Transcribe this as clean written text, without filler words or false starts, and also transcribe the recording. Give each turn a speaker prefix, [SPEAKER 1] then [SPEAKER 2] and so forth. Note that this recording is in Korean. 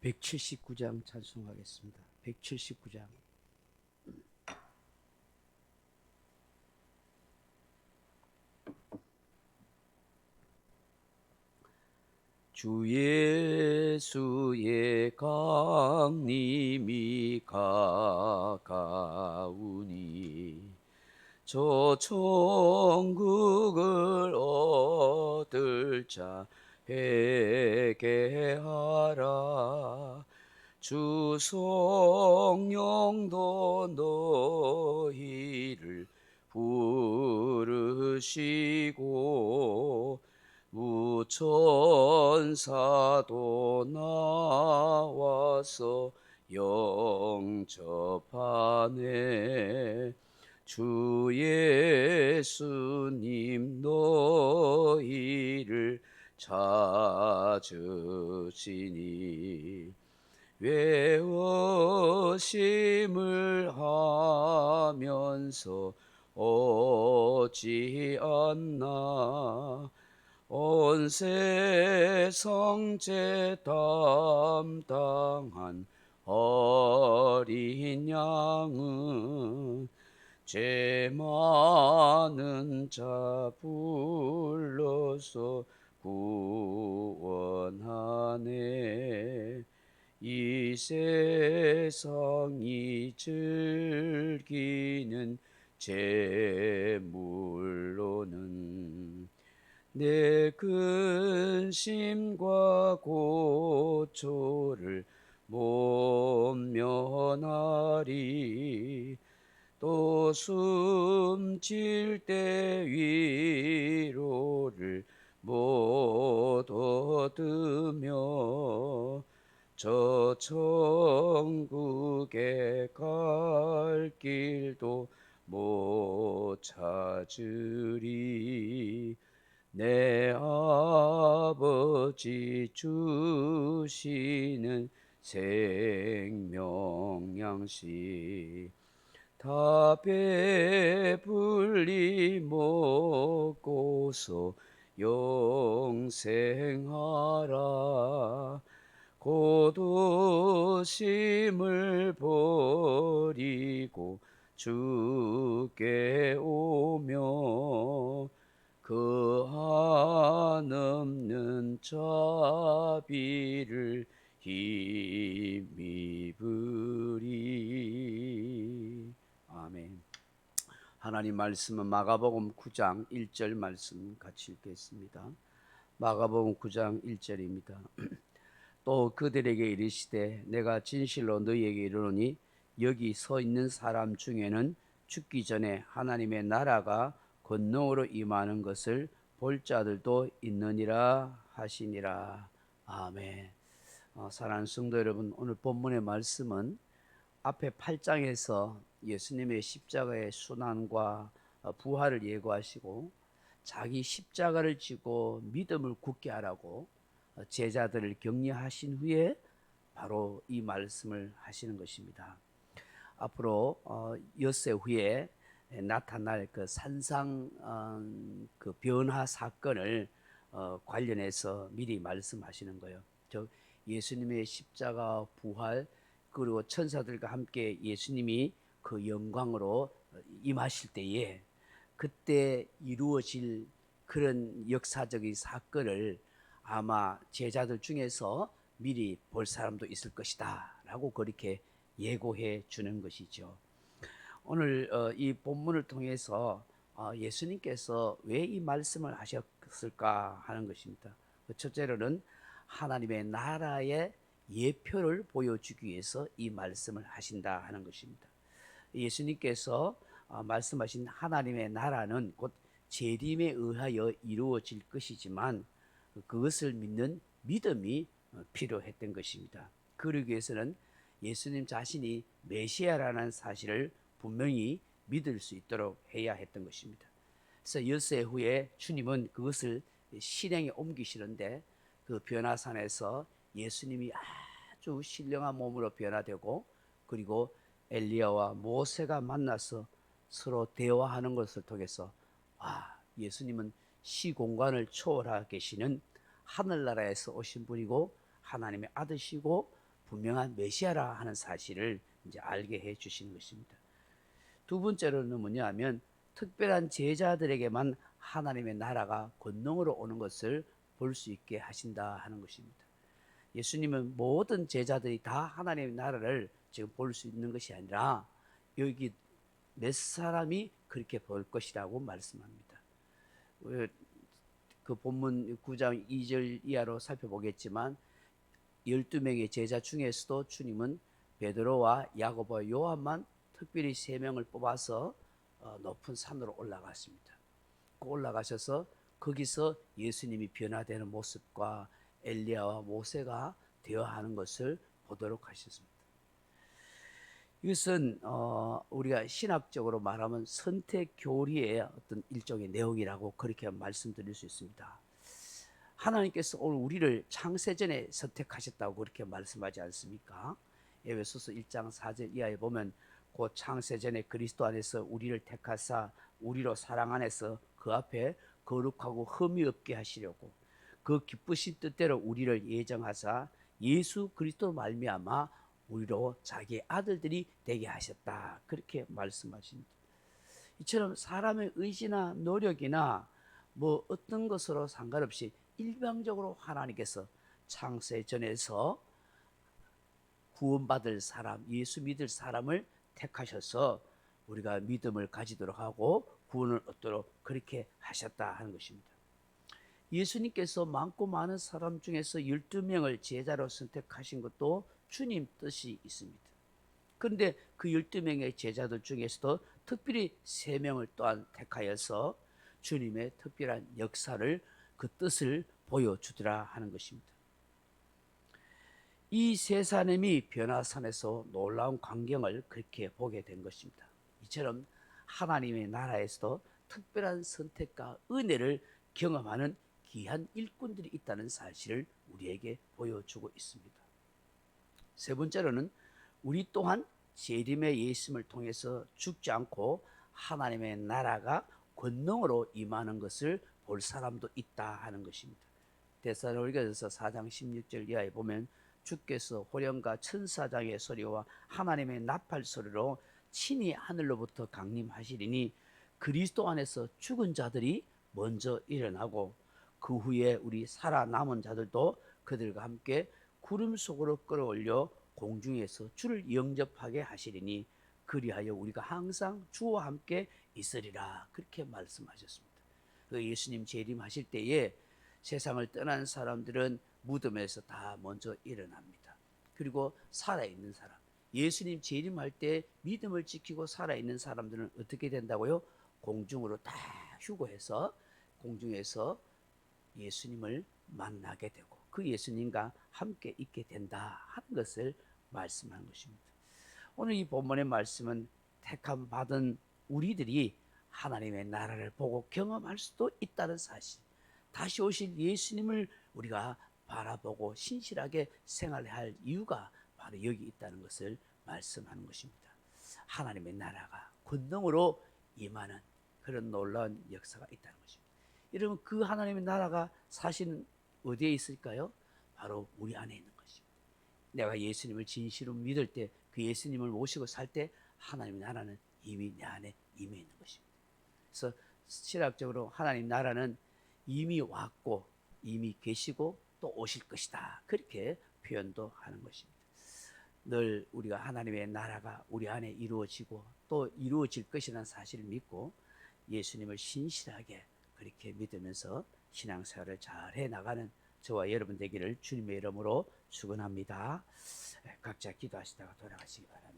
[SPEAKER 1] 179장 찬송하겠습니다. 179장. 주 예수의 강림이 가까우니 저 천국을 얻을 자 회개하라. 주 성령도 너희를 부르시고 무천사도 나와서 영접하네. 주 예수님 너희를 찾으시니 외워심을 하면서 어찌않나 온 세상 죄 담당한 어린 양은 죄 많은 자 불러서 구원하네. 이 세상이 즐기는 재물로는 내 근심과 고초를 못 면하리. 또 숨질 때 위로를 못 얻으며 저 천국에 갈 길도 못 찾으리. 내 아버지 주시는 생명양식 다 배불리 먹고서 영생하라. 고도심을 버리고 주께 오며 그 한없는 자비를 힘입으리. 아멘. 하나님 말씀은 마가복음 9장 1절 말씀 같이 읽겠습니다. 마가복음 9장 1절입니다. 또 그들에게 이르시되 내가 진실로 너희에게 이르노니 여기 서 있는 사람 중에는 죽기 전에 하나님의 나라가 권능으로 임하는 것을 볼 자들도 있느니라 하시니라. 아멘. 사랑하는 성도 여러분, 오늘 본문의 말씀은 앞에 8장에서 예수님의 십자가의 순환과 부활을 예고하시고 자기 십자가를 지고 믿음을 굳게 하라고 제자들을 격려하신 후에 바로 이 말씀을 하시는 것입니다. 앞으로 엿새 후에 나타날 그 산상 그 변화 사건을 관련해서 미리 말씀하시는 거예요. 즉 예수님의 십자가 부활 그리고 천사들과 함께 예수님이 그 영광으로 임하실 때에 그때 이루어질 그런 역사적인 사건을 아마 제자들 중에서 미리 볼 사람도 있을 것이다 라고 그렇게 예고해 주는 것이죠. 오늘 이 본문을 통해서 예수님께서 왜 이 말씀을 하셨을까 하는 것입니다. 첫째로는 하나님의 나라의 예표를 보여주기 위해서 이 말씀을 하신다 하는 것입니다. 예수님께서 말씀하신 하나님의 나라는 곧 재림에 의하여 이루어질 것이지만 그것을 믿는 믿음이 필요했던 것입니다. 그러기 위해서는 예수님 자신이 메시아라는 사실을 분명히 믿을 수 있도록 해야 했던 것입니다. 그래서 엿새 후에 주님은 그것을 실행에 옮기시는데 그 변화산에서 예수님이 아주 신령한 몸으로 변화되고 그리고 엘리야와 모세가 만나서 서로 대화하는 것을 통해서 예수님은 시공간을 초월하고 계시는 하늘나라에서 오신 분이고 하나님의 아들이시고 분명한 메시아라 하는 사실을 이제 알게 해 주시는 것입니다. 두 번째로는 뭐냐하면 특별한 제자들에게만 하나님의 나라가 권능으로 오는 것을 볼 수 있게 하신다 하는 것입니다. 예수님은 모든 제자들이 다 하나님의 나라를 지금 볼 수 있는 것이 아니라 여기 몇 사람이 그렇게 볼 것이라고 말씀합니다. 그 본문 9장 2절 이하로 살펴보겠지만 12명의 제자 중에서도 주님은 베드로와 야고보와 요한만 특별히 3명을 뽑아서 높은 산으로 올라갔습니다. 올라가셔서 거기서 예수님이 변화되는 모습과 엘리야와 모세가 대화하는 것을 보도록 하셨습니다. 이것은 우리가 신학적으로 말하면 선택 교리의 어떤 일종의 내용이라고 그렇게 말씀드릴 수 있습니다. 하나님께서 오늘 우리를 창세전에 선택하셨다고 그렇게 말씀하지 않습니까? 에베소서 1장 4절 이하에 보면 곧 창세전에 그리스도 안에서 우리를 택하사 우리로 사랑 안에서 그 앞에 거룩하고 흠이 없게 하시려고 그 기쁘신 뜻대로 우리를 예정하사 예수 그리스도로 말미암아 우리로 자기의 아들들이 되게 하셨다. 그렇게 말씀하십니다. 이처럼 사람의 의지나 노력이나 뭐 어떤 것으로 상관없이 일방적으로 하나님께서 창세전에서 구원받을 사람, 예수 믿을 사람을 택하셔서 우리가 믿음을 가지도록 하고 구원을 얻도록 그렇게 하셨다 하는 것입니다. 예수님께서 많고 많은 사람 중에서 12명을 제자로 선택하신 것도 주님 뜻이 있습니다. 그런데 그 12명의 제자들 중에서도 특별히 3명을 또한 택하여서 주님의 특별한 역사를 그 뜻을 보여주더라 하는 것입니다. 이 세 사람이 변화산에서 놀라운 광경을 그렇게 보게 된 것입니다. 이처럼 하나님의 나라에서도 특별한 선택과 은혜를 경험하는 귀한 일꾼들이 있다는 사실을 우리에게 보여주고 있습니다. 세 번째로는 우리 또한 재림의 예수님을 통해서 죽지 않고 하나님의 나라가 권능으로 임하는 것을 볼 사람도 있다 하는 것입니다. 데살로니가전서 4장 16절 이하에 보면 주께서 호령과 천사장의 소리와 하나님의 나팔 소리로 친히 하늘로부터 강림하시리니 그리스도 안에서 죽은 자들이 먼저 일어나고 그 후에 우리 살아남은 자들도 그들과 함께 구름 속으로 끌어올려 공중에서 주를 영접하게 하시리니 그리하여 우리가 항상 주와 함께 있으리라. 그렇게 말씀하셨습니다. 그 예수님 재림하실 때에 세상을 떠난 사람들은 무덤에서 다 먼저 일어납니다. 그리고 살아있는 사람, 예수님 재림할 때 믿음을 지키고 살아있는 사람들은 어떻게 된다고요? 공중으로 다 휴거해서 공중에서 예수님을 만나게 되고 그 예수님과 함께 있게 된다 하는 것을 말씀하는 것입니다. 오늘 이 본문의 말씀은 택함 받은 우리들이 하나님의 나라를 보고 경험할 수도 있다는 사실, 다시 오실 예수님을 우리가 바라보고 신실하게 생활할 이유가 바로 여기 있다는 것을 말씀하는 것입니다. 하나님의 나라가 권능으로 임하는 그런 놀라운 역사가 있다는 것입니다. 여러분, 그 하나님의 나라가 사실은 어디에 있을까요? 바로 우리 안에 있는 것입니다. 내가 예수님을 진실로 믿을 때, 그 예수님을 모시고 살 때 하나님의 나라는 이미 내 안에 임해 있는 것입니다. 그래서 신학적으로 하나님 나라는 이미 왔고 이미 계시고 또 오실 것이다. 그렇게 표현도 하는 것입니다. 늘 우리가 하나님의 나라가 우리 안에 이루어지고 또 이루어질 것이라는 사실을 믿고 예수님을 신실하게 그렇게 믿으면서 신앙생활을 잘 해나가는 저와 여러분 되기를 주님의 이름으로 축원합니다. 각자 기도하시다가 돌아가시기 바랍니다.